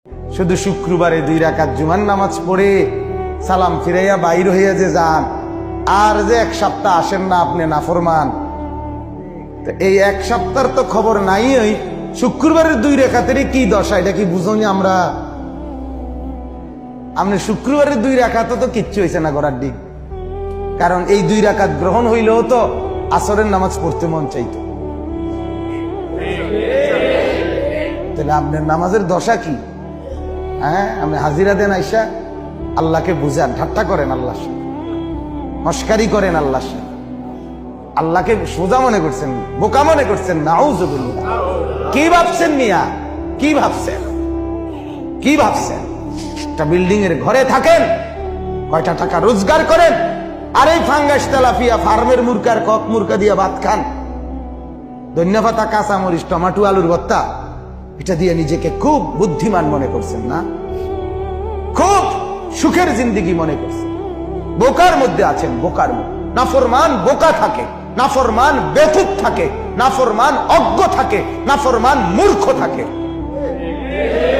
শুধু শুক্রবারে 2 রাকাত জুমার নামাজ পড়ে সালাম ফিরাইয়া বাইর হইয়া যে যান, আর যে 1 সপ্তাহ আসেন না আপনি নাফরমান। এই 1 সপ্তাহের তো খবর নাই। ওই শুক্রবারের 2 রাকাতের কি দশা, এটা কি বুঝনি আমরা? আপনি শুক্রবারের 2 রাকাত তো কিচ্ছু হয়েছে না করার দিক, কারণ এই 2 রাকাত গ্রহণ হইলেও তো আসরের নামাজ পড়তে মন চাইতো। তাহলে আপনার নামাজের দশা কি? হ্যাঁ, আপনি হাজিরা দেন আইসা আল্লাহকে বুঝান, ঠাট্টা করেন আল্লাহর সাথে, মস্কারি করেন আল্লাহর সাথে, আল্লাহকে সোজা মনে করছেন, বোকা মনে করছেন। নাউযুবিল্লাহ। কি ভাবছেন মিয়া? কি ভাবছেন? কি ভাবছেন? একটা বিল্ডিং এর ঘরে থাকেন, কয়টা টাকা রোজগার করেন, আর এই ফাঙ্গাস তেলাপিয়া ফার্মের মুরকার কক মুরকা দিয়ে ভাত খান, ধন্যপাতা কাঁচামরিচ টমাটো আলুর ভর্তা, এটা দিয়ে নিজেকে খুব বুদ্ধিমান মনে করছেন না? খুব সুখের জিন্দেগি মনে করছেন। বোকার মধ্যে আছেন, বোকার মধ্যে। নাফরমান বোকা থাকে, নাফরমান বেকুব থাকে, নাফরমান অজ্ঞ থাকে, নাফরমান মূর্খ থাকে।